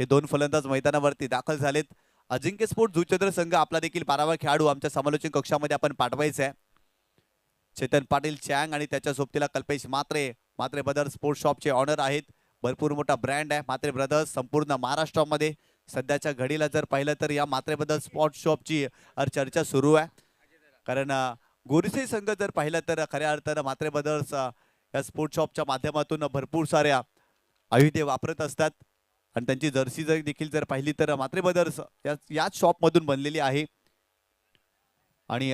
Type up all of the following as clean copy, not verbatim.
हे दोन फलंदाज मैदानावरती दाखल झालेत. अजिंक्य स्पोर्ट जुचंद्र संघ आपला देखील 12वा खेळाडू आमच्या समालोचन कक्षामध्ये आपण पाठवायचा आहे. चेतन पाटील चँग आणि त्याच्या सोबतीला कल्पेश म्हात्रे. म्हात्रे ब्रदर्स स्पोर्ट्स शॉपचे ऑनर आहेत. भरपूर मोठा ब्रँड आहे म्हात्रे ब्रदर्स संपूर्ण महाराष्ट्रामध्ये. सध्याच्या घडीला जर पाहिलं तर या म्हात्रे ब्रदर्स स्पोर्ट्स शॉपची चर्चा सुरू आहे. कारण गोरिसे संघ जर पाहिलं तर खऱ्या अर्थानं म्हात्रे ब्रदर्स या स्पोर्ट्स शॉपच्या माध्यमातून भरपूर साऱ्या आयुधे वापरत असतात आणि त्यांची जर्सी जर देखील जर पाहिली तर म्हात्रे ब्रदर्स याच शॉपमधून बनलेली आहे. आणि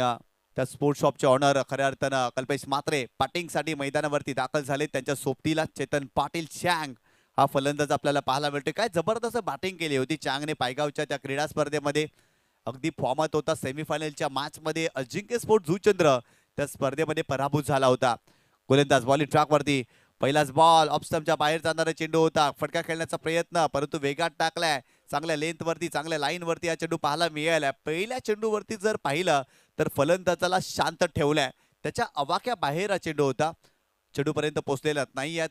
त्या स्पोर्ट्स शॉपचे ऑनर खऱ्या अर्थानं कल्पेश म्हात्रे बॅटिंगसाठी मैदानावरती दाखल झाले. त्यांच्या सोबतीला चेतन पाटील चँग हा फलंदाज आपल्याला पाहायला मिळतोय. काय जबरदस्त बॅटिंग केली होती चँगने पायगावच्या त्या क्रीडा स्पर्धेमध्ये. अगदी फॉर्मात होता. सेमीफायनलच्या मॅच मध्ये अजिंक्य स्पोर्ट जुचंद्र त्या स्पर्धेमध्ये पराभूत झाला होता. गोलंदाज बॉलिंग ट्रॅकवरती पहिलाच बॉल ऑफ स्टंपच्या बाहेर जाणारा चेंडू होता. फटका खेळण्याचा प्रयत्न परंतु वेगात टाकलाय. चांगल्या लेंथ वरती चांगल्या लाईन वरती हा चेंडू पाहायला मिळाला. पहिल्या चेंडूवरती जर पाहिलं तर फलंदाजाला शांत ठेवलाय. त्याच्या अवाक्या बाहेर हा चेंडू होता. चेंडूपर्यंत पोहोचलेला नाही आहेत.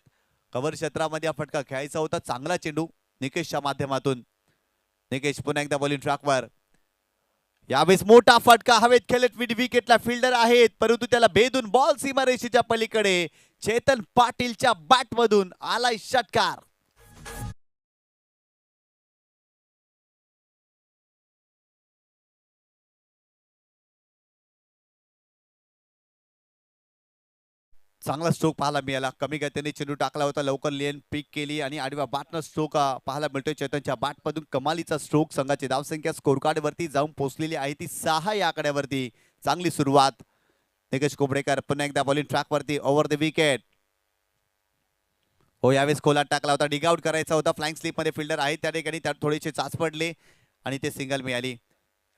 कव्हर क्षेत्रामध्ये हा फटका खेळायचा होता. चांगला चेंडू निकेशच्या माध्यमातून. निकेश पुन्हा एकदा बॉलिंग ट्रॅकवर. यावेळेस मोठा फटका हवेत खेळत मिड विकेटला फिल्डर आहेत परंतु त्याला भेदून बॉल सीमारेषेच्या पलीकडे. चेतन पाटीलच्या बॅट मधून आलाय षटकार. चांगला स्ट्रोक पाहायला मिळाला. कमी गतीने चेंडू टाकला होता. लवकर लेन पिक केली आणि आडव्या बॅटनं स्ट्रोक पाहायला मिळतोय. चेतनच्या बॅटमधून कमालीचा स्ट्रोक. संघाची धावसंख्या स्कोर कार्ड वरती जाऊन पोहोचलेली आहे ती 6 या आकड्यावरती. चांगली सुरुवात. निकेश कोंबडेकर पुन्हा एकदा बॉलिंग ट्रॅक वरती ओव्हर द विकेट. हो यावेळेस खोलात टाकला होता. डिग आउट करायचा होता. फ्लाइंग स्लिप मध्ये फिल्डर आहे त्या ठिकाणी त्यात थोडेसे चाच पडले आणि ते सिंगल मिळाली.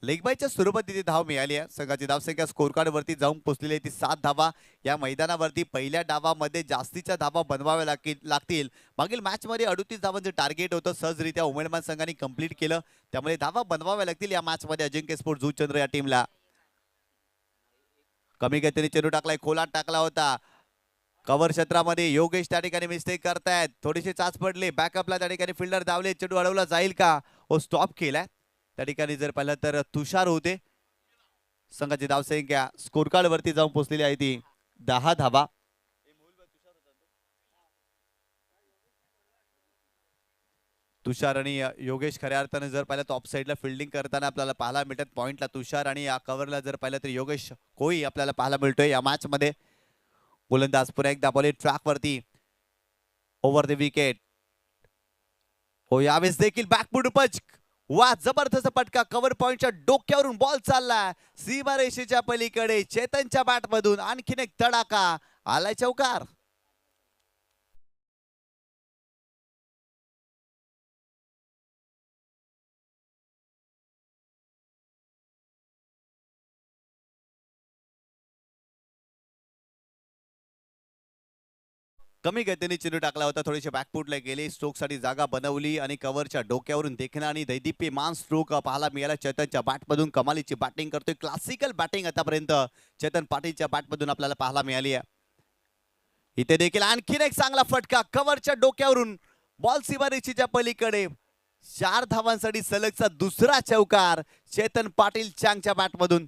लेग बायच्या स्वरूपात तिथे धाव मिळाली आहे. संघाची धावसंख्या स्कोर कार्ड वरती जाऊन पोहोचलेली आहे ती 7 धावा. या मैदानावरती पहिल्या डावामध्ये जास्तीच्या धावा बनवाव्या लागतील. मागील मॅच मध्ये 38 धावांचं टार्गेट होतं. सहजरित्या उमेदवार संघाने कंप्लीट केलं. त्यामुळे धावा बनवाव्या लागतील या मॅच मध्ये अजिंक्य स्पोर्ट जुचंद्र या टीमला. कमी गतीने चेंडू टाकलाय. खोलात टाकला होता. कव्हर क्षेत्रामध्ये योगेश त्या ठिकाणी मिस्टेक करतायत. थोडीशी चाच पडली. बॅकअपला त्या ठिकाणी फिल्डर धावले. चेंडू अडवला जाईल का. हो स्टॉप केलाय. त्या ठिकाणी जर पाहिलं तर तुषार होते. संघाची धावसंख्या स्कोर कार्ड वरती जाऊन पोहोचलेली आहे ती 10 धावा. तुषार आणि योगेश खऱ्या अर्थाने जर पाहिलं तर ऑफ साईडला फिल्डिंग करताना आपल्याला पाहायला मिळतात. पॉइंटला तुषार आणि या कव्हरला जर पाहिलं तर योगेश कोई आपल्याला पाहायला मिळतोय या मॅच मध्ये. गोलंदाज पुन्हा एकदा बॉलिंग ट्रॅक वरती ओव्हर द विकेट. हो यावेळेस देखील बॅकफूट पच. वा जबरदस्त फटका. कव्हर पॉइंटच्या डोक्यावरून बॉल चालला सीमारेषेच्या पलीकडे. चेतनच्या बॅट मधून आणखीन एक तडाखा. आलाय चौकार. कमी गतीने चेंडू टाकला होता. थोडीशी बॅकफुटला गेली. स्ट्रोकसाठी जागा बनवली आणि कव्हरच्या डोक्यावरून देखणा आणि दैदिप्यमान स्ट्रोक पाहायला मिळाला. चेतनच्या बॅटमधून कमालीची बॅटिंग करतोय. क्लासिकल बॅटिंग आतापर्यंत चेतन पाटीलच्या बॅटमधून आपल्याला पाहायला मिळाली आहे. इथे देखील आणखीन एक चांगला फटका. कव्हरच्या डोक्यावरून बॉल सीमारेषेच्या पलीकडे. 4 धावांसाठी सलगचा दुसरा चौकार चेतन पाटील चँगच्या बॅटमधून.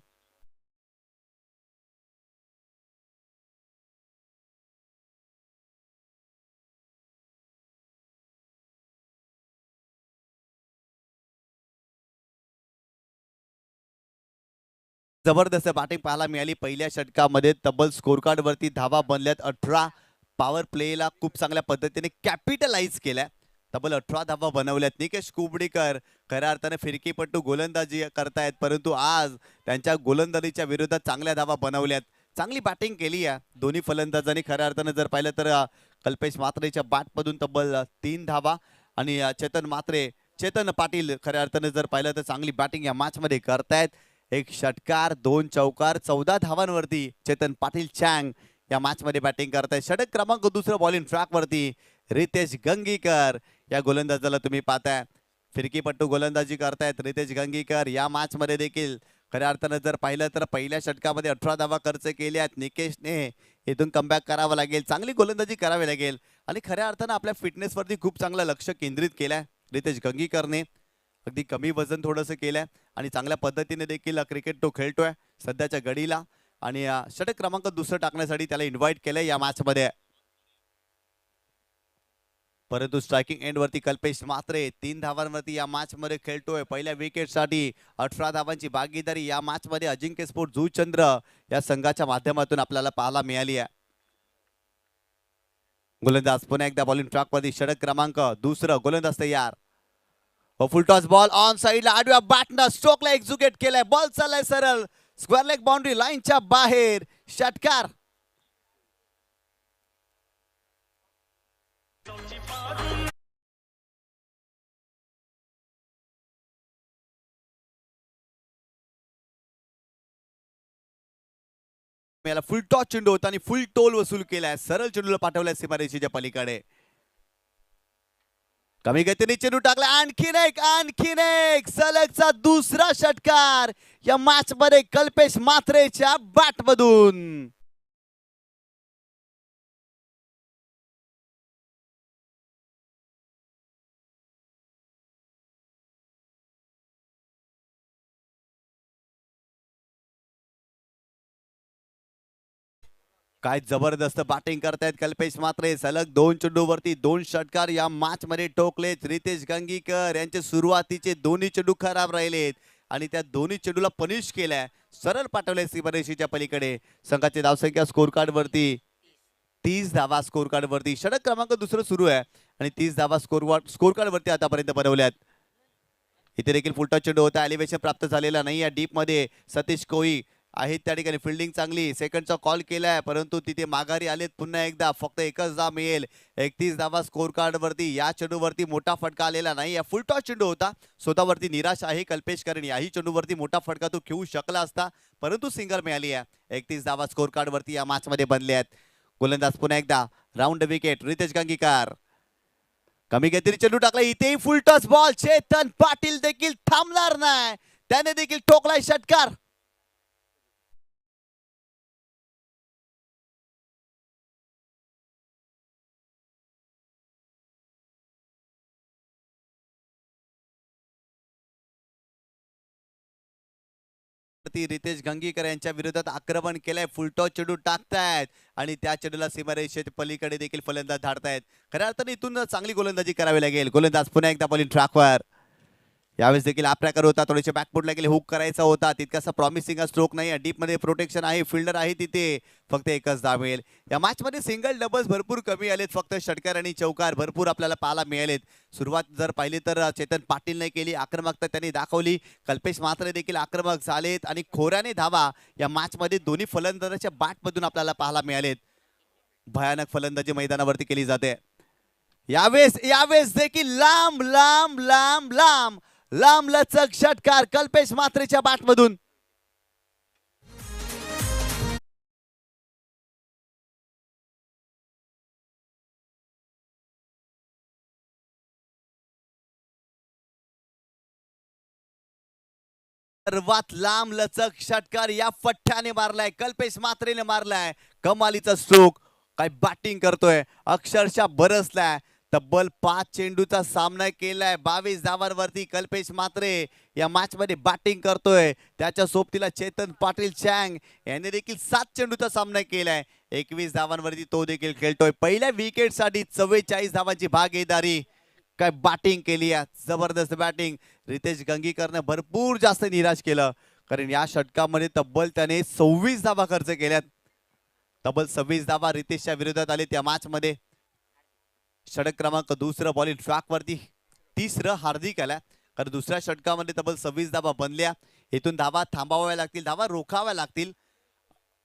जबरदस्त बॅटिंग पाहायला मिळाली. पहिल्या षटकामध्ये तब्बल स्कोर कार्ड वरती धावा बनल्यात 18. पॉवर प्लेला खूप चांगल्या पद्धतीने कॅपिटलाइज केलाय. तब्बल 18 धावा बनवल्यात. निकेश कुबडीकर खऱ्या अर्थाने फिरकीपट्टू गोलंदाजी करतायत परंतु आज त्यांच्या गोलंदाजीच्या विरोधात चांगल्या धावा बनवल्यात. चांगली बॅटिंग केली आहे दोन्ही फलंदाजांनी. खऱ्या अर्थाने जर पाहिलं तर कल्पेश म्हात्रेच्या बॅटमधून तब्बल 3 धावा आणि चेतन पाटील खऱ्या अर्थाने जर पाहिलं तर चांगली बॅटिंग या मॅच मध्ये करतायत. एक षटकार 2 चौकार 14 धावांवरती चेतन पाटील चँग या मॅच मध्ये बॅटिंग करतायत. षटक क्रमांक 2 बॉलिंग ट्रॅक वरती रितेश गंगीकर या गोलंदाजाला तुम्ही पाहताय. फिरकीपट्टू गोलंदाजी करतायत रितेश गंगीकर. या मॅच मध्ये देखील खऱ्या अर्थानं जर पाहिलं तर पहिल्या षटकामध्ये 18 धावा खर्च केल्यात. निकेशने इथून कमबॅक करावं लागेल. चांगली गोलंदाजी करावी लागेल आणि खऱ्या अर्थानं आपल्या फिटनेस वरती खूप चांगलं लक्ष केंद्रित केलंय. रितेश गंगीकरने अगदी कमी वजन थोडंसं केलंय आणि चांगल्या पद्धतीने देखील क्रिकेट तो खेळतोय सध्याच्या घडीला आणि षटक क्रमांक दुसरं टाकण्यासाठी त्याला इन्व्हाइट केलंय या मॅच मध्ये. परंतु स्ट्रायकिंग एंड वरती कल्पेश म्हात्रे 3 धावांवरती या मॅच मध्ये खेळतोय. पहिल्या विकेट साठी 18 धावांची भागीदारी या मॅच मध्ये अजिंक्य स्पोर्ट जुचंद्र या संघाच्या माध्यमातून आपल्याला पाहायला मिळाली आहे. गोलंदाज पुन्हा एकदा बॉलिंग ट्रॅक वरती षटक क्रमांक दुसरं गोलंदाज तयार. फुल टॉस बॉल ऑन साइडला आडव्या बॅटनं स्ट्रोकला एक्झिक्यूट केलाय. बॉल चाललाय सरळ स्क्वेअर लेग बाउंड्री लाईनच्या बाहेर. षटकार याला फुल टॉस चेंडू होता आणि फुल टोल वसूल केलाय. सरळ चेंडूला पाठवलाय सीमारेषेच्या पलीकडे. कमी गतीने चेंडू टाकला. आणखीन एक सलगचा दुसरा षटकार या मॅच मध्ये कल्पेश म्हात्रेच्या बॅट मधून. काय जबरदस्त बॅटिंग करतायत कल्पेश म्हात्रे. सलग 2 चेंडूवरती 2 षटकार या मॅच मध्ये ठोकलेत. रितेश गंगीकर यांचे सुरुवातीचे दोन्ही चेंडू खराब राहिलेत आणि त्या दोन्ही चेंडूला पनिश केलाय. सरळ पाठवले सीमारेषेच्या पलीकडे. संघाची धावसंख्या स्कोर कार्ड वरती 30 धावा स्कोर कार्ड वरती. षटक क्रमांक दुसरं सुरू आहे आणि 30 धावा स्कोर कार्ड वरती आतापर्यंत बनवल्यात. इथे देखील फुलटॉस चेंडू होता. एलिव्हेशन प्राप्त झालेला नाही. या डीप मध्ये सतीश कोई आहेत त्या ठिकाणी. फिल्डिंग चांगली. सेकंडचा कॉल केलाय परंतु तिथे माघारी आलेत पुन्हा एकदा. फक्त एकच धाव मिळेल. 31 धावा स्कोर कार्ड वरती. या चेंडूवरती मोठा फटका आलेला नाही. या फुलटॉस चेंडू होता. स्वतःवरती निराश आहे कल्पेश, कारण याही चेंडूवरती मोठा फटका तो खेळू शकला असता परंतु सिंगल मिळाली आहे. 31 धावा स्कोर कार्ड वरती या मॅच मध्ये बनले आहेत. गोलंदाज पुन्हा एकदा राऊंड विकेट रितेश गंगीकर. कमी गतीने चेंडू टाकला. इथेही फुलटॉस बॉल. चेतन पाटील देखील थांबणार नाही. त्याने देखील ठोकलाय षटकार. रितेश गंगीकर यांच्या विरोधात आक्रमण केलंय. फुलटॉस चेंडू टाकतायत आणि त्या चेंडूला सीमारेषेच्या पलीकडे देखील फलंदाज धाडतायत. खऱ्या अर्थाने इथून चांगली गोलंदाजी करावी लागेल. गोलंदाज पुन्हा एकदा बॉलिंग ट्रॅकवर. यावेळेस देखील आपल्याकडे होता. थोडेसे बॅकफुटला गेले. हुक करायचा होता. तितकासा प्रॉमिसिंग स्ट्रोक नाही. डीप मध्ये प्रोटेक्शन आहे. फिल्डर आहे तिथे. फक्त एकच धाव मिळेल. या मॅच मध्ये सिंगल डबल्स भरपूर कमी आलेत. फक्त षटकार आणि चौकार भरपूर आपल्याला पाहायला मिळालेत. सुरुवात जर पाहिली तर चेतन पाटीलने केली. आक्रमकता त्यांनी दाखवली. कल्पेश म्हात्रे देखील आक्रमक झालेत आणि खोऱ्याने धावा या मॅच मध्ये दोन्ही फलंदाजाच्या बॅट मधून आपल्याला पाहायला मिळालेत. भयानक फलंदाजी मैदानावरती केली जाते. यावेळेस देखील लांब लांब लांब लांब लांब लचक षटकार कल्पेश म्हात्रेच्या बॅट मधून. सर्वात लांब लचक षटकार या फट्ट्याने मारलाय. कल्पेश म्हात्रेने मारलाय. कमालीचा स्ट्रोक. काय बॅटिंग करतोय. अक्षरशः बरसलाय. तब्बल 5 चेंडूचा सामना केलाय. 22 धावांवरती कल्पेश म्हात्रे या मॅच मध्ये बॅटिंग करतोय. त्याच्या सोबतीला चेतन पाटील चँग याने देखील 7 चेंडूचा सामना केलाय. 21 धावांवरती तो देखील खेळतोय. पहिल्या विकेट साठी 44 धावांची भागीदारी. काय बॅटिंग केली आहे. जबरदस्त बॅटिंग. रितेश गंगीकरने भरपूर जास्त निराश केलं, कारण या षटकामध्ये तब्बल त्याने 26 धावा खर्च केल्यात. तब्बल 26 धावा रितेशच्या विरोधात आले त्या मॅच मध्ये. षटक क्रमांक दुसरं बॉलिंग ट्रॅक वरती. तिसरं हार्दिक आला, कारण दुसऱ्या षटकामध्ये तब्बल 26 धावा बनल्या. इथून धावा थांबाव्या लागतील. धावा रोखाव्या लागतील.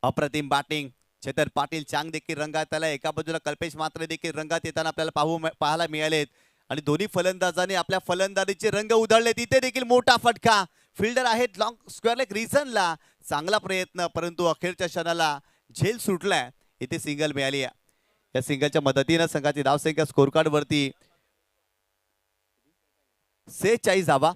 अप्रतिम बॅटिंग. चेतन पाटील चांग देखील रंगात आला. एका बाजूला कल्पेश म्हात्रे देखील रंगात येताना आपल्याला पाहायला मिळालेत आणि दोन्ही फलंदाजांनी आपल्या फलंदाजीचे रंग उधळले. तिथे देखील मोठा फटका. फिल्डर आहेत लॉंग स्क्वेअर लेग रिझनला. चांगला प्रयत्न, परंतु अखेरच्या क्षणाला झेल सुटलाय. इथे सिंगल मिळाली. या सिंगलच्या मदतीने संघाची धावसंख्या स्कोर कार्ड वरती 46 धावा.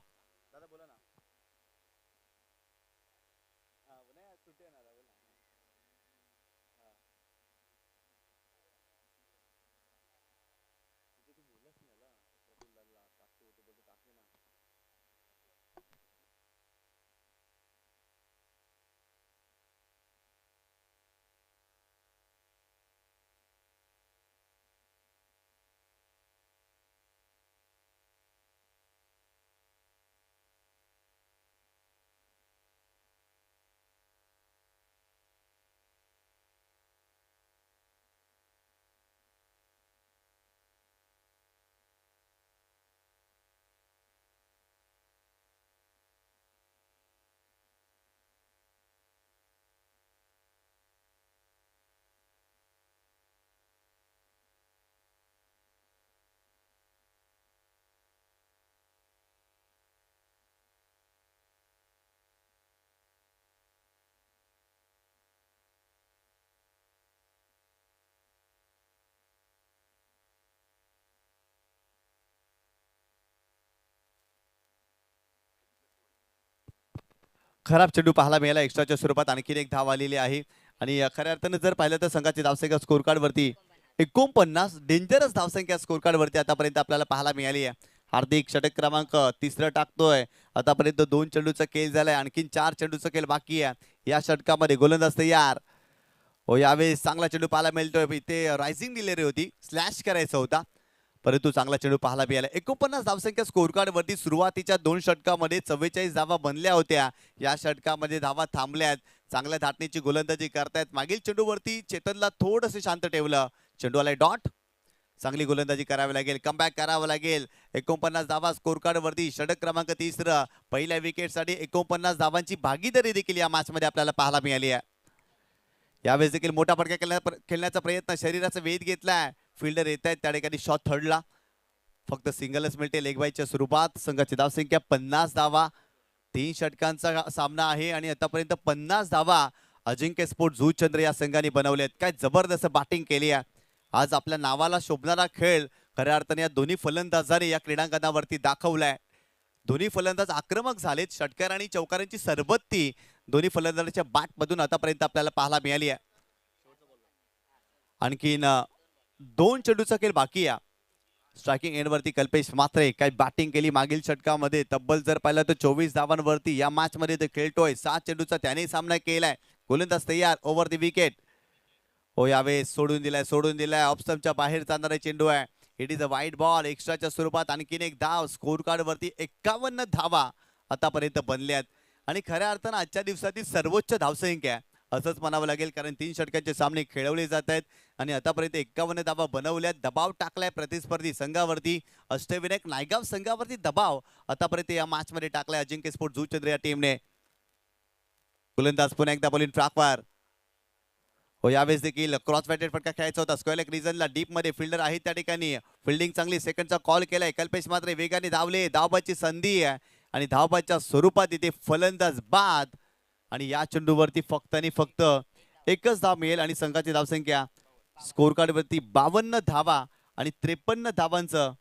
खराब चेंडू पाहायला मिळाला एक्स्ट्राच्या स्वरूपात आणखीन एक धाव आलेली आहे आणि खऱ्या अर्थानं जर पाहिलं तर संघाची धावसंख्या स्कोर कार्ड वरती 49 डेंजरस धावसंख्या स्कोर कार्ड वरती आतापर्यंत आपल्याला पाहायला मिळाली आहे. हार्दिक षटक क्रमांक तिसरं टाकतोय. आतापर्यंत 2 चेंडूचा खेळ झालाय आणखीन 4 चेंडूचा खेळ बाकी आहे या षटकामध्ये. गोलंदाज तयार. हो यावेळेस चांगला चेंडू पाहायला मिळतोय. इथे रायझिंग डिलिव्हरी होती, स्लॅश करायचा होता परंतु चांगला चेंडू पाहायला मिळाला. 49 धावसंख्या स्कोर कार्ड वरती सुरुवातीच्या 2 षटकामध्ये 44 धावा बनल्या होत्या. या षटकामध्ये धावा थांबल्यात. चांगल्या धाटणीची गोलंदाजी करतायत. मागील चेंडूवरती चेतनला थोडंसं शांत ठेवलं. चेंडू आलाय डॉट. चांगली गोलंदाजी करावी लागेल, कमबॅक करावं लागेल. 49 धावा स्कोर कार्ड वरती षटक क्रमांक तिसरं. पहिल्या विकेटसाठी 49 धावांची भागीदारी देखील या मॅच मध्ये आपल्याला पाहायला मिळाली आहे. यावेळेस देखील मोठा फटका खेळण्याचा प्रयत्न, शरीराचा वेध घेतलाय. फिल्डर येत आहेत त्या ठिकाणी शॉट थर्डला. फक्त सिंगलच मिळते लेग बायच्या स्वरूपात. संघाची धावसंख्या 50 धावा. 3 षटकांचा सामना आहे आणि आतापर्यंत 50 धावा अजिंक्य स्पोर्ट जुचंद्र या संघाने बनवलेत. काय जबरदस्त बॅटिंग केली आहे आज. आपल्या नावाला शोभणारा खेळ खऱ्या अर्थाने या दोन्ही फलंदाजांनी या क्रीडांगणावरती दाखवलाय. दोन्ही फलंदाज आक्रमक झालेत. षटकार आणि चौकारांची सरबत्ती दोन्ही फलंदाजांच्या बॅटमधून आतापर्यंत आपल्याला पाहायला मिळाली आहे. आणखीन 2 चेंडूचा खेळ बाकी आहे. स्ट्रायकिंग एंडवरती कल्पेश मात्रे काय बॅटिंग केली मागील षटकामध्ये. तब्बल जर पाहिलं तर 24 धावांवरती या मॅच मध्ये ते खेळतोय. 7 चेंडूचा त्याने सामना केलाय. गोलंदाज तयार. Over the wicket. हो यावेळेस सोडून दिलाय ऑफ स्टंपच्या बाहेर जाणारा चेंडू आहे. It is a wide ball. एक्स्ट्राच्या स्वरूपात आणखीन एक धाव. स्कोर कार्ड वरती 51 धावा आतापर्यंत बनल्यात आणि खऱ्या अर्थानं आजच्या दिवसातील सर्वोच्च धावसंख्या असंच म्हणावं लागेल, कारण 3 षटकांचे सामने खेळवले जात आहेत आणि आतापर्यंत 51 धावा बनवल्यात. दबाव टाकलाय प्रतिस्पर्धी संघावरती. अष्टविनायक नायगाव संघावरती दबाव आतापर्यंत या मॅच मध्ये टाकलाय अजिंक्य स्पोर्ट जुचंद्र या टीमने. गोलंदाज पुन्हा एकदा बॉलिंग ट्रॅकवर. हो यावेळेस देखील क्रॉस बॅटेड फटका खेळायचा होता. स्क्वेअर लेग रिजनला डीप मध्ये फिल्डर आहे त्या ठिकाणी. फिल्डिंग चांगली. सेकंडचा कॉल केलाय. कल्पेश मात्र वेगाने धावले. धावबाची संधी आहे आणि धावबाच्या स्वरूपात इथे फलंदाज बाद आणि या चेंडूवरती फक्त आणि फक्त एकच धाव मिळेल आणि संघाची धावसंख्या स्कोर कार्ड वरती 52 धावा आणि 53 धावांचं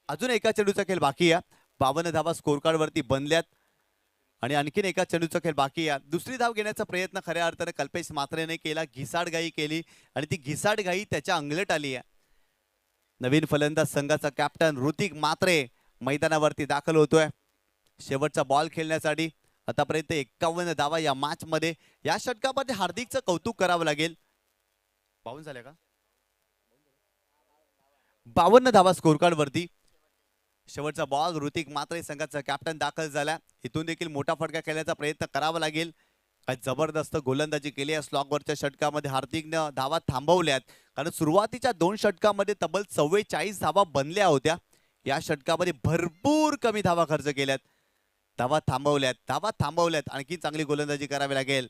अजून एका चेंडूचा खेळ बाकी आहे. 52 धावा स्कोर कार्ड वरती बनल्यात आणि आणखीन एका चेंडूचा खेळ बाकी आहे. दुसरी धाव घेण्याचा प्रयत्न खऱ्या अर्थाने कल्पेश मात्रेने केला. घिसाडघाई केली आणि ती घिसाडघाई त्याच्या अंगलट आली आहे. नवीन फलंदाज संघाचा कॅप्टन ऋतिक मात्रे मैदानावरती दाखल होतोय शेवटचा बॉल खेळण्यासाठी. आतापर्यंत 51 धावा या मॅच मध्ये. या षटकामध्ये हार्दिकचं कौतुक करावं लागेल. 52 झाल्या का? 52 धावा स्कोर कार्ड वरती. शेवटचा बॉल. ऋतिक मात्रे संघाचा कॅप्टन दाखल झाला. इथून देखील मोठा फटका खेळण्याचा प्रयत्न करावा लागेल. काय जबरदस्त गोलंदाजी केली आहे स्लॉगवरच्या षटकामध्ये. हार्दिकनं धावा थांबवल्यात कारण सुरुवातीच्या 2 षटकामध्ये तब्बल 44 धावा बनल्या होत्या. या षटकामध्ये भरपूर कमी धावा खर्च केल्यात. धावा थांबवल्यात. आणखी चांगली गोलंदाजी करावी लागेल.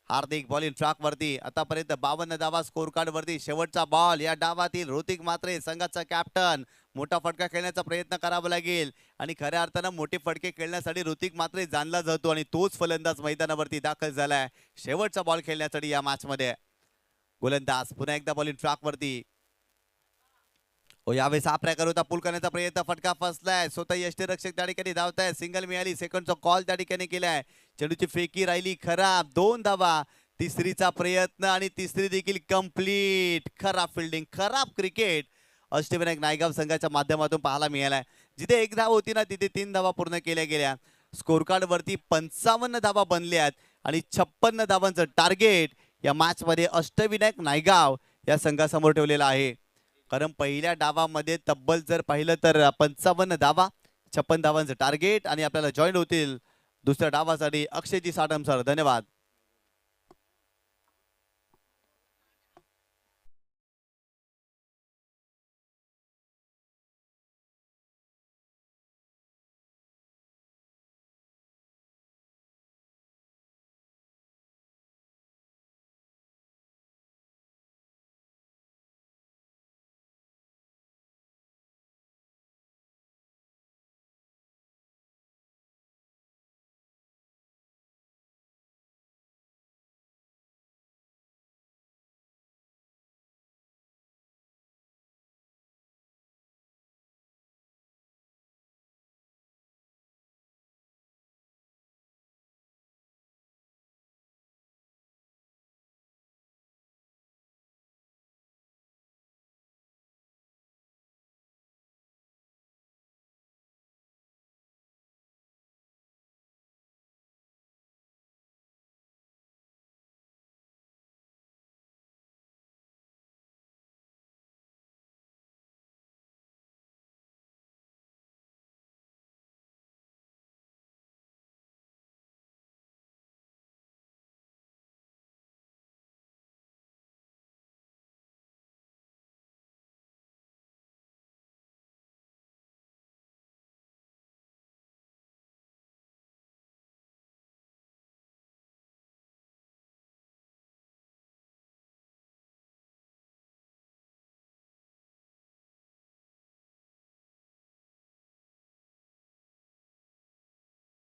हार्दिक बॉलिंग ट्रॅक वरती. आतापर्यंत 52 धावा स्कोर कार्ड वरती. शेवटचा बॉल या डावातील ऋतिक मात्रे संघाचा कॅप्टन. मोठा फटका खेळण्याचा प्रयत्न करावा लागेल आणि खऱ्या अर्थानं मोठे फटके खेळण्यासाठी ऋतिक मात्रे जाणला जातो आणि तोच फलंदाज मैदानावरती दाखल झालाय शेवटचा बॉल खेळण्यासाठी या मॅच मध्ये. गोलंदाज पुन्हा एकदा बॉलिंग ट्रॅक वरती. हो यावेळेस हा प्रकार होता. पुल करण्याचा प्रयत्न. फटका फसलाय. स्वतः यष्टीरक्षक त्या ठिकाणी धावताय. सिंगल मिळाली. सेकंडचा कॉल त्या ठिकाणी केलाय. चेंडूची फेकी राहिली खराब. 2 धावा. तिसरीचा प्रयत्न आणि तिसरी देखील कंप्लीट. खराब फिल्डिंग, खराब क्रिकेट अष्टविनायक नायगाव संघाच्या माध्यमातून पाहायला मिळालाय. जिथे 1 धाव होती ना तिथे 3 धावा पूर्ण केल्या गेल्या. स्कोर कार्ड वरती 55 धावा बनल्यात आणि 56 धावांचं टार्गेट या मॅच मध्ये अष्टविनायक नायगाव या संघासमोर ठेवलेलं आहे. कारण पहिल्या डावामध्ये तब्बल जर पाहिलं तर 55 धावा, 56 धावांचं टार्गेट आणि आपल्याला जॉईन होतील दुसऱ्या डावासाठी अक्षयजी साठम सर. धन्यवाद.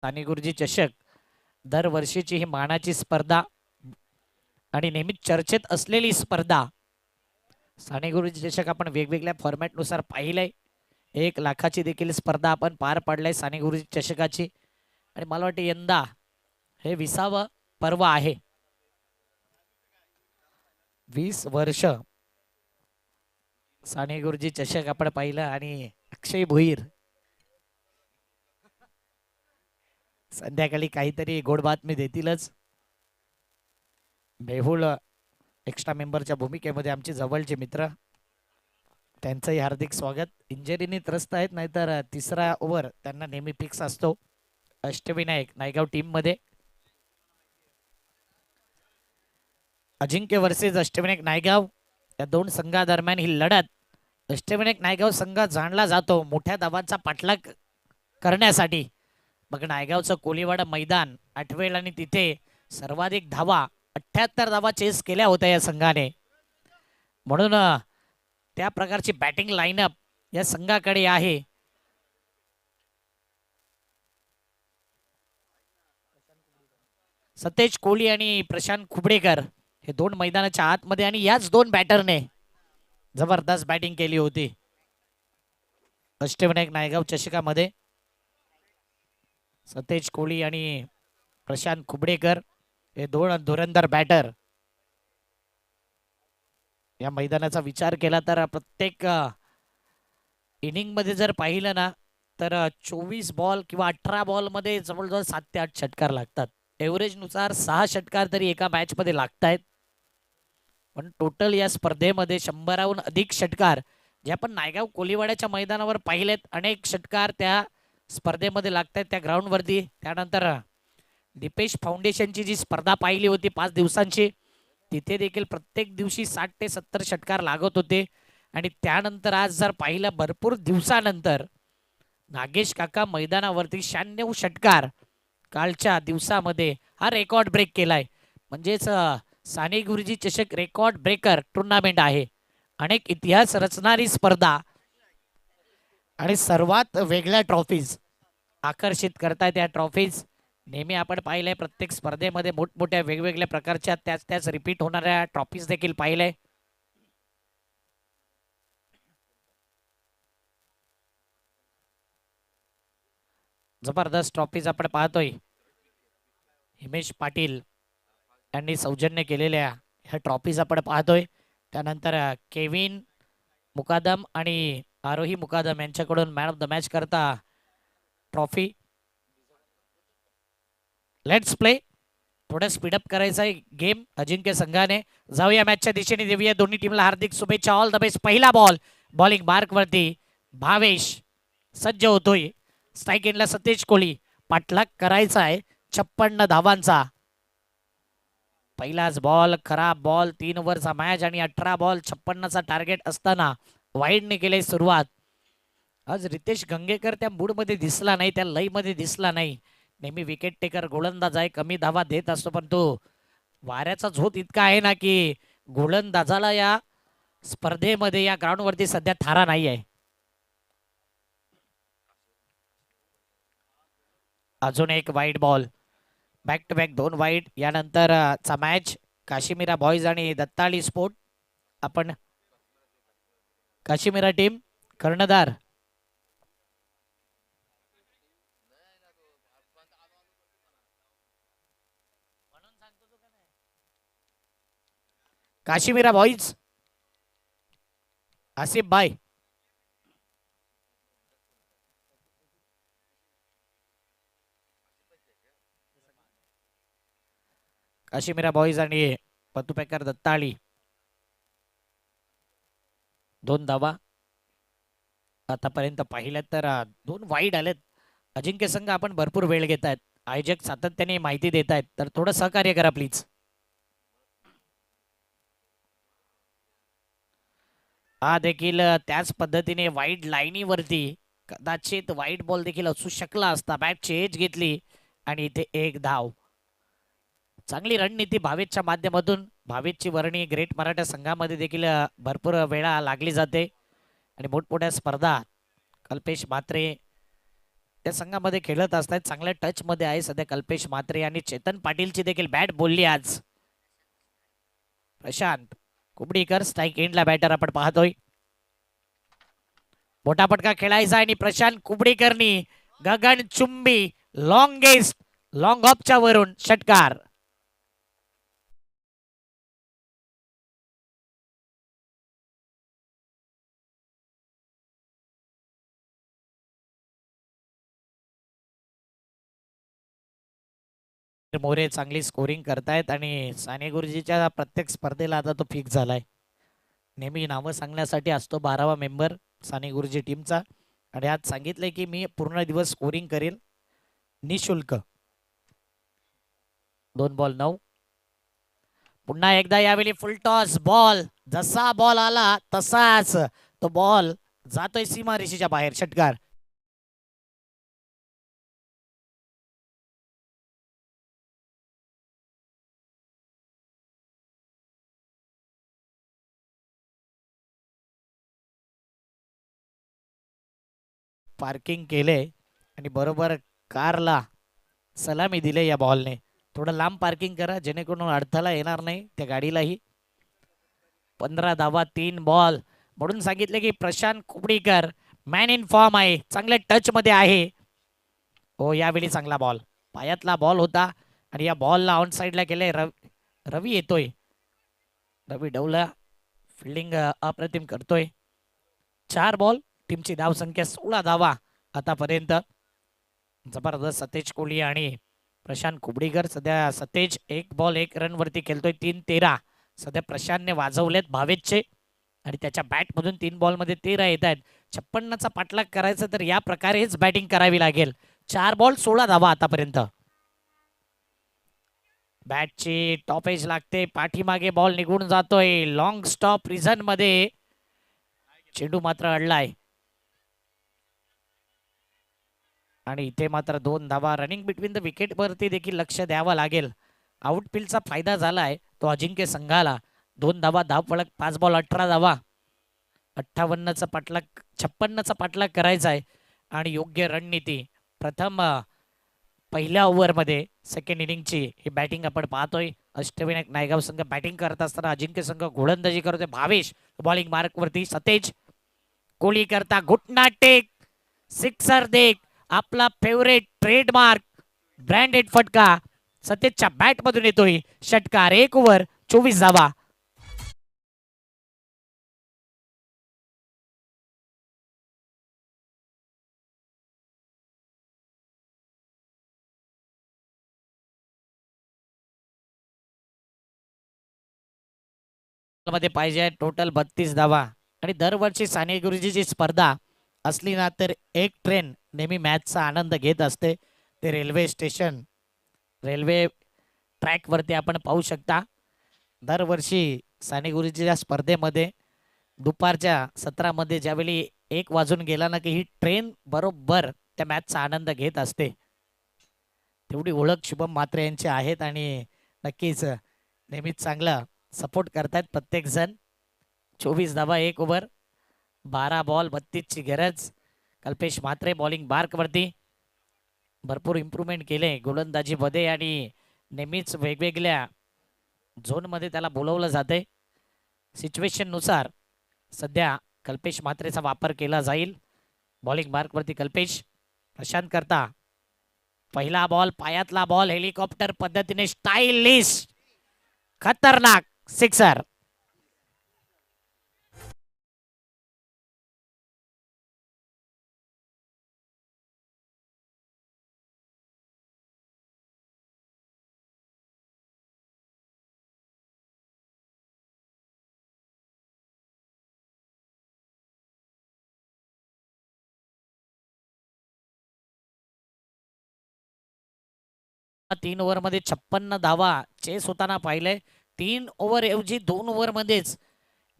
साने गुरुजी चषक दरवर्षीची ही मानाची स्पर्धा आणि नेहमीच चर्चेत असलेली स्पर्धा. साने गुरुजी चषक आपण वेगवेगळ्या फॉर्मॅटनुसार पाहिलंय. 1,00,000ची देखील स्पर्धा आपण पार पाडलाय साने गुरुजी चषकाची. आणि मला वाटतं यंदा हे 20वं पर्व आहे. 20 वर्ष साने गुरुजी चषक आपण पाहिलं. आणि अक्षय भोईर संध्याकाळी काहीतरी गोड बातमी देतीलच. मेहुल एक्स्ट्रा मेंबरच्या भूमिकेमध्ये आमचे जवळचे मित्र, त्यांचंही हार्दिक स्वागत. इंजरीने त्रस्त आहेत, नाहीतर तिसरा ओव्हर त्यांना नेहमी फिक्स असतो. अष्टविनायक नायगाव टीम मध्ये अजिंक्य वर्सेस अष्टविनायक नायगाव या दोन संघादरम्यान ही लढत. अष्टविनायक नायगाव संघ जाणला जातो मोठ्या धावांचा पाठलाग करण्यासाठी. मग नायगावचं कोलीवाडा मैदान आठवेल आणि तिथे सर्वाधिक धावा 78 धावा चेस केल्या होत्या या संघाने. म्हणून त्या प्रकारची बॅटिंग लाईनअप या संघाकडे आहे. सतेज कोहली आणि प्रशांत खुबडेकर हे दोन मैदानाच्या आतमध्ये आणि याच दोन बॅटरने जबरदस्त बॅटिंग केली होती अष्टविनायक नायगाव चषकामध्ये. सतेज कोहली आणि प्रशांत खुबडेकर हे दोन धुरंधर बॅटर. या मैदानाचा विचार केला तर प्रत्येक इनिंग मध्ये जर पाहिलं ना तर 24 बॉल किंवा 18 बॉल मध्ये जवळजवळ 7 ते 8 षटकार लागतात. एव्हरेज नुसार 6 षटकार तरी एका मॅच मध्ये लागतायत. पण टोटल या स्पर्धेमध्ये 100हून अधिक षटकार जे आपण नायगाव कोलीवाड्याच्या मैदानावर पाहिलेत. अनेक षटकार त्या स्पर्धेमध्ये लागतायत त्या ग्राउंड वरती. त्यानंतर दीपेश फाउंडेशनची जी स्पर्धा पाहिली होती 5 दिवसांची, तिथे देखील प्रत्येक दिवशी 60 ते 70 षटकार लागत होते. आणि त्यानंतर आज जर पाहिलं भरपूर दिवसानंतर नागेश काका मैदानावरती 96 षटकार कालच्या दिवसामध्ये हा रेकॉर्ड ब्रेक केलाय. म्हणजेच साने गुरुजी चषक रेकॉर्ड ब्रेकर टुर्नामेंट आहे. अनेक इतिहास रचणारी स्पर्धा आणि सर्वात वेगळ्या ट्रॉफीज आकर्षित करतायत. या ट्रॉफीज नेहमी आपण पाहिलंय प्रत्येक स्पर्धेमध्ये मोठमोठ्या वेगवेगळ्या प्रकारच्या त्याच रिपीट होणाऱ्या ट्रॉफीज देखील पाहिलंय. जबरदस्त ट्रॉफीज आपण पाहतोय. हिमेश पाटील यांनी सौजन्य केलेल्या ह्या ट्रॉफीज आपण पाहतोय. त्यानंतर केविन मुकादम आणि आरोही मुकादम यांच्याकडून मॅन ऑफ द मॅच करता ट्रॉफी. Let's play. थोडं स्पीडअप करायचं आहे गेम अजिंक्य संघाने. जाऊया मॅचच्या दिशेने, देऊया दोन्ही टीमला हार्दिक शुभेच्छा. All the best. पहिला बॉल बॉलिंग मार्क वरती भावेश सज्ज होतोय. स्ट्राईक एंडला सतेज कोहली. पाठलाग करायचा आहे 56 धावांचा. पहिलाच बॉल खराब बॉल. 3 ओव्हरचा मॅच आणि 18 बॉल 56चा टार्गेट असताना वाईडने केली सुरुवात. आज रितेश गंगेकर त्या मूडमध्ये दिसला नाही, त्या लईमध्ये दिसला नाही. नेहमी विकेट टेकर गोलंदाज आहे, कमी धावा देत असतो, पण तो वाऱ्याचा झोत इतका आहे ना की गोलंदाजाला या स्पर्धेमध्ये या ग्राउंडवरती सध्या थारा नाही आहे. अजून एक wide ball. Back to back 2 wide. यानंतर चा मॅच काश्मीरा बॉईज आणि दत्ताळी स्पोर्ट. आपण काश्मीरा टीम कर्णधार काश्मीरा बॉईज आसिफ भाई. काश्मीरा बॉईज आणि पतुपेकर दत्ताळी 2 धावा आतापर्यंत पाहिल्यात तर 2 वाईड आलेत. अजिंक्य संघ आपण भरपूर वेळ घेत आहेत. आयोजक सातत्याने माहिती देत आहेत, तर थोडं सहकार्य करा प्लीज. हा देखील त्याच पद्धतीने वाईड लाईनीवरती कदाचित वाईड बॉल देखील असू शकला असता. बॅटची एज घेतली आणि इथे 1 धाव. चांगली रणनीती भावेशच्या माध्यमातून. भावेशची वर्णी ग्रेट मराठा संघामध्ये देखील भरपूर वेळा लागली जाते आणि मोठमोठ्या स्पर्धा कल्पेश म्हात्रे त्या संघामध्ये खेळत असतात. चांगल्या टच मध्ये आहे सध्या कल्पेश म्हात्रे आणि चेतन पाटीलची देखील बॅट बोलली आज. प्रशांत कुबडीकर स्ट्राईक एंडला बॅटर आपण पाहतोय. मोठा पटका खेळायचा आणि प्रशांत कुबडीकरनी गगनचुंबी लॉंगेस्ट लॉंग ऑफच्या वरून षटकार. मोरे चांगली स्कोरिंग करतायत आणि साने गुरुजीच्या प्रत्येक स्पर्धेला आता तो फिक्स झालाय. नेहमी नावं सांगण्यासाठी असतो 12वा मेंबर साने गुरुजी टीमचा. आणि आज सांगितलंय की मी पूर्ण दिवस स्कोरिंग करेल निशुल्क. 2 बॉल 9. पुन्हा एकदा यावेळी फुल टॉस बॉल. जसा बॉल आला तसाच तो बॉल जातोय सीमारेषेच्या बाहेर. षटकार. पार्किंग केले आणि बरोबर कारला सलामी दिले या बॉलने. थोडं लांब पार्किंग करा जेणेकरून अडथळा येणार नाही त्या गाडीलाही. 15 धावा 3 बॉल म्हणून सांगितले की प्रशांत कुबडीकर मॅन इन फॉर्म आहे. चांगल्या टच मध्ये आहे. हो यावेळी चांगला बॉल. पायातला बॉल होता आणि या बॉलला ऑन साइडला केले. रवी येतोय. रवी डवला फिल्डिंग अप्रतिम करतोय. 4 बॉल टीमची धाव संख्या 16 धावा आतापर्यंत. जबरदस्त सतेज कोहली आणि प्रशांत कुबडीकर. सध्या सतेज 1 बॉल 1 रन वरती खेळतोय. 3-13 सध्या प्रशांतने वाजवलेत भावेशचे आणि त्याच्या बॅट मधून 3 बॉल मध्ये 13 येत आहेत. 56चा पाठलाग करायचा तर या प्रकारेच बॅटिंग करावी लागेल. 4 बॉल 16 धावा आतापर्यंत. बॅटची टॉप एज लागते. पाठीमागे बॉल निघून जातोय. लॉंग स्टॉप रिझन मध्ये चेंडू मात्र अडलाय आणि इथे मात्र 2 धावा. रनिंग बिटवीन द विकेट वरती देखील लक्ष द्यावं लागेल. आउटफील्डचा फायदा झालाय तो अजिंक्य संघाला. 2 धावा धाव फलक 5 बॉल 18 धावा. 58चा पाठलाग 56चा पाठलाग करायचा आहे आणि योग्य रणनीती. प्रथम पहिल्या ओव्हरमध्ये सेकंड इनिंगची ही बॅटिंग आपण पाहतोय. अष्टविनायक नायगाव संघ बॅटिंग करत असताना अजिंक्य संघ गोलंदाजी करतोय. भावेश बॉलिंग मार्क वरती. सतेज कोहली करता घुटना टेक सिक्सर देख आपला फेवरेट ट्रेडमार्क ब्रँडेड फटका सतेजच्या बॅट मधून येतोय. षटकार. 1 ओव्हर 24 धावा. मध्ये पाहिजे टोटल 32 धावा. आणि दरवर्षी साने गुरुजीची स्पर्धा असली ना तर एक ट्रेन नेहमी मॅचचा आनंद घेत असते. ते रेल्वे स्टेशन रेल्वे ट्रॅक वरती आपण पाहू शकता. दरवर्षी साने गुरुजीच्या स्पर्धेमध्ये दुपारच्या सत्रामध्ये ज्यावेळी 1 वाजून गेला ना की ही ट्रेन बरोबर त्या मॅचचा आनंद घेत असते. तेवढी ओळख शुभम म्हात्रे यांची आहेत आणि नक्कीच नेहमीच चांगला सपोर्ट करतायत प्रत्येक जण. 24 धावा 1 ओव्हर 12 बॉल 32 ची गरज. कल्पेश म्हात्रे बॉलिंग मार्क वरती. भरपूर इम्प्रूव्हमेंट केले गोलंदाजीमध्ये आणि नेहमीच वेगवेगळ्या झोन मध्ये त्याला बोलवलं जाते. सिच्युएशन नुसार सध्या कल्पेश म्हात्रेचा वापर केला जाईल. बॉलिंग मार्क वरती कल्पेश. प्रशांत करता पहिला बॉल पायातला बॉल हेलिकॉप्टर पद्धतीने स्टाईलिश खतरनाक सिक्सर. तीन ओव्हर मध्ये 56 धावा चेस होताना पाहिले. 3 ओव्हर ऐवजी 2 ओव्हर मध्येच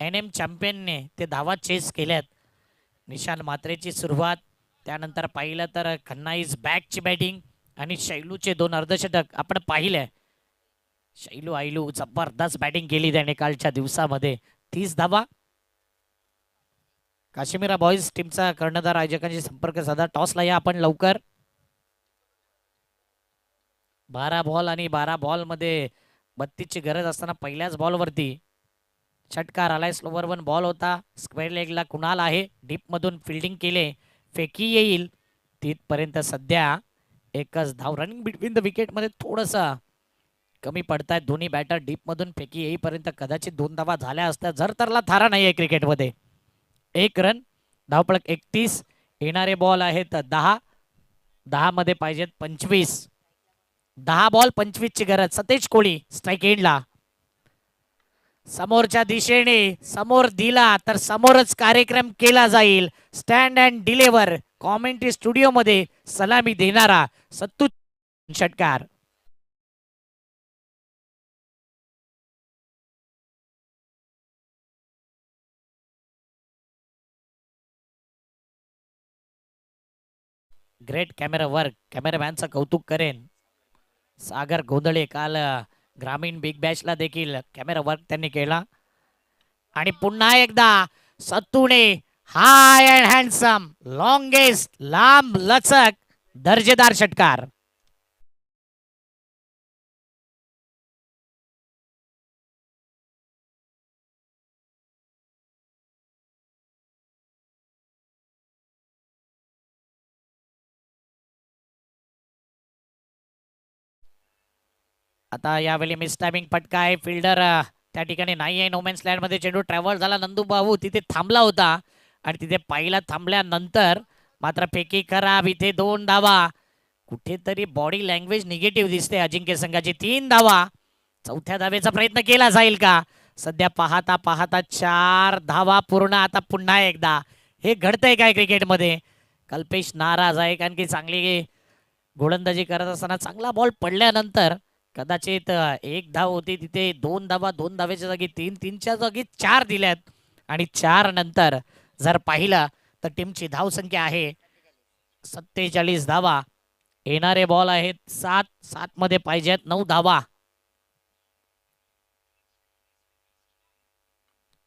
NM चॅम्पियनने ते धावा चेस केल्यात. निशान मात्रेची सुरुवात. त्यानंतर पाहिलं तर खन्नाईज बॅकची बॅटिंग आणि शैलूचे 2 अर्धशतक आपण पाहिले. शैलू आयलू जबरदस्त बॅटिंग केली त्याने कालच्या दिवसामध्ये. 30 धावा. काश्मीरा बॉईज टीमचा कर्णधार आयोजकांशी संपर्क साधा. टॉसला या आपण लवकर. 12 बॉल आणि 12 बॉल मध्ये 32 ची गरज असताना पहिल्याच बॉलवरती षटकार आलाय. स्लोवर वन बॉल होता. स्क्वेअर लेगला कुणाल आहे. डीप मधून फिल्डिंग केले. फेकी येईल तिथपर्यंत. सध्या एकच धाव. रनिंग बिटवीन द विकेट मध्ये थोडस कमी पडतायत दोन्ही बॅटर. डीप मधून फेकी येईपर्यंत कदाचित 2 धावा झाल्या असत्या जर तरला थारा नाहीये क्रिकेटमध्ये. 1 रन. धावपळक 31. येणारे बॉल आहेत 10. 10 मध्ये पाहिजेत 25. 10 बॉल 25 ची गरज. सतेज कोळी स्ट्राईक एंडला. समोरच्या दिशेने समोर दिला तर समोरच कार्यक्रम केला जाईल. Stand and deliver commentary studio मध्ये सलामी देणारा सत्तू षटकार. Great camera work. कॅमेरामॅनचं कौतुक करेन. सागर गोंधळे काल ग्रामीण बिग बॅशला देखील कॅमेरा वर्क त्यांनी केला. आणि पुन्हा एकदा सत्तूने हाय अँड हँडसम लॉंगेस्ट लांब लचक दर्जेदार षटकार. आता यावेळी मिस टायमिंग फटका आहे. फिल्डर त्या ठिकाणी नाही आहे. नोमॅन्स लँड मध्ये चेंडू ट्रॅव्हल झाला. नंदू बाबू तिथे थांबला होता आणि तिथे पहिला थांबल्यानंतर मात्र फेकी खराब. इथे 2 धावा. कुठेतरी बॉडी लँग्वेज निगेटिव्ह दिसते अजिंक्य संघाची. 3 धावा. चौथ्या धावेचा प्रयत्न केला जाईल का? सध्या पाहता पाहता 4 धावा पूर्ण. आता पुन्हा एकदा हे घडतंय काय क्रिकेटमध्ये? कल्पेश नाराज आहे कारण की चांगली गोलंदाजी करत असताना चांगला बॉल पडल्यानंतर कदाचित 1 धाव होती तिथे 2 धावा. 2 धावेच्या जागी 3. 3च्या जागी 4 दिल्यात. आणि 4 नंतर जर पाहिलं तर टीमची धावसंख्या आहे 47 धावा. येणारे बॉल आहेत 7. 7 मध्ये पाहिजेत 9 धावा.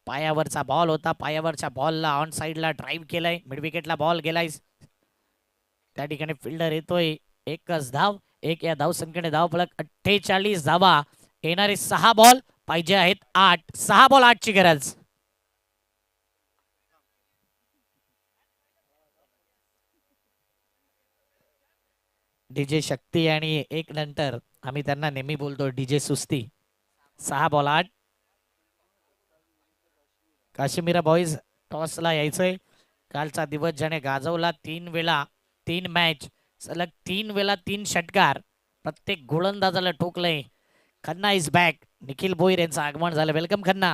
पायावरचा बॉल होता. पायावरच्या बॉलला ऑन साइडला ड्राईव्ह केलाय. मिड विकेटला बॉल गेलाय. त्या ठिकाणी फिल्डर येतोय. एकच धाव. एक या धावसंख्येने धावफलक 48 धावा. येणारे 6 बॉल पाहिजे आहेत 8. 6 बॉल 8 ची गरज. डीजे शक्ती आणि एक नंतर आम्ही त्यांना नेहमी बोलतो डीजे सुस्ती. 6 बॉल 8. काश्मीरा बॉईज टॉसला यायचंय. कालचा दिवस ज्याने गाजवला 3 वेळा 3 मॅच सलग 3 वेळा 3 षटकार प्रत्येक गोलंदाजाला ठोकलंय. Khanna is back. निखिल भोईर यांचं आगमन झालं. वेलकम खन्ना.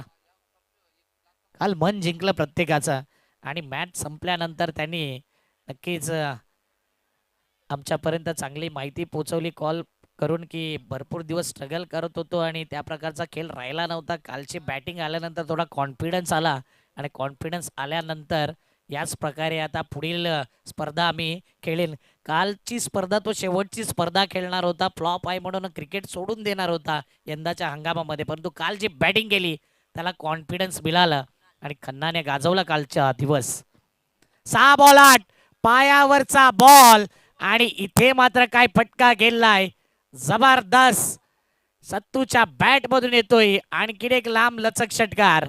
काल मन जिंकलं प्रत्येकाचं आणि मॅच संपल्यानंतर त्यांनी नक्कीच आमच्यापर्यंत चांगली माहिती पोहोचवली कॉल करून की भरपूर दिवस स्ट्रगल करत होतो आणि त्या प्रकारचा खेळ राहिला नव्हता. कालची बॅटिंग आल्यानंतर थोडा कॉन्फिडन्स आला आणि कॉन्फिडन्स आल्यानंतर याच प्रकारे आता पुढील स्पर्धा आम्ही खेळेल. कालची स्पर्धा तो शेवटची स्पर्धा खेळणार होता. फ्लॉप आहे म्हणून क्रिकेट सोडून देणार होता यंदाच्या हंगामामध्ये. परंतु काल जी बॅटिंग केली त्याला कॉन्फिडन्स मिळालं आणि खन्नाने गाजवला कालचा दिवस. 6 बॉल 8. पायावरचा बॉल आणि इथे मात्र काय फटका गेलाय जबरदस्त. सत्तूच्या बॅट मधून येतोय आणखी एक लांब लचक षटकार.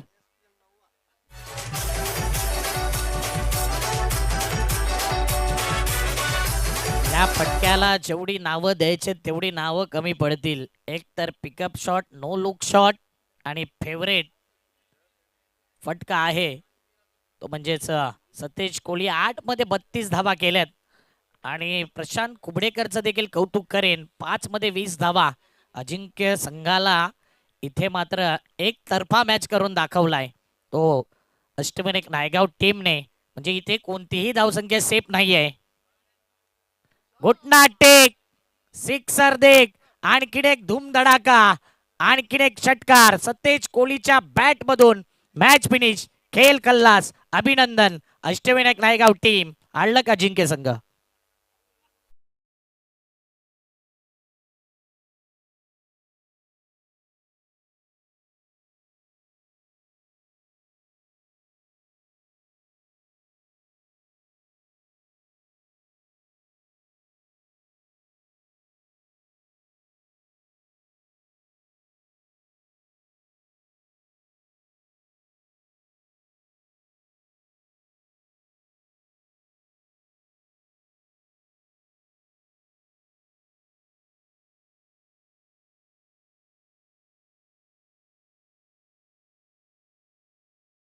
या फटक्याला जेवढी नावं द्यायचे तेवढी नावं कमी पडतील. एक तर pickup shot, no look shot आणि फेवरेट फटका आहे तो म्हणजेच सतेज कोहली. 8 मध्ये 32 धावा केल्यात आणि प्रशांत कुबडेकरचं देखील कौतुक करेन. 5 मध्ये 20 धावा. अजिंक्य संघाला इथे मात्र एक तर्फा मॅच करून दाखवलाय तो अष्टविनायक नायगाव टीमने. म्हणजे इथे कोणतीही धावसंख्या सेफ नाहीये. घुटना टेक सिक्सर देख आणखीन एक धूमधडाका. आणखीन एक षटकार सतेज कोहलीच्या बॅट मधून. Match finish. खेळ खल्लास. अभिनंदन अष्टविनायक नायगाव टीम. आडलक अजिंक्य संघ.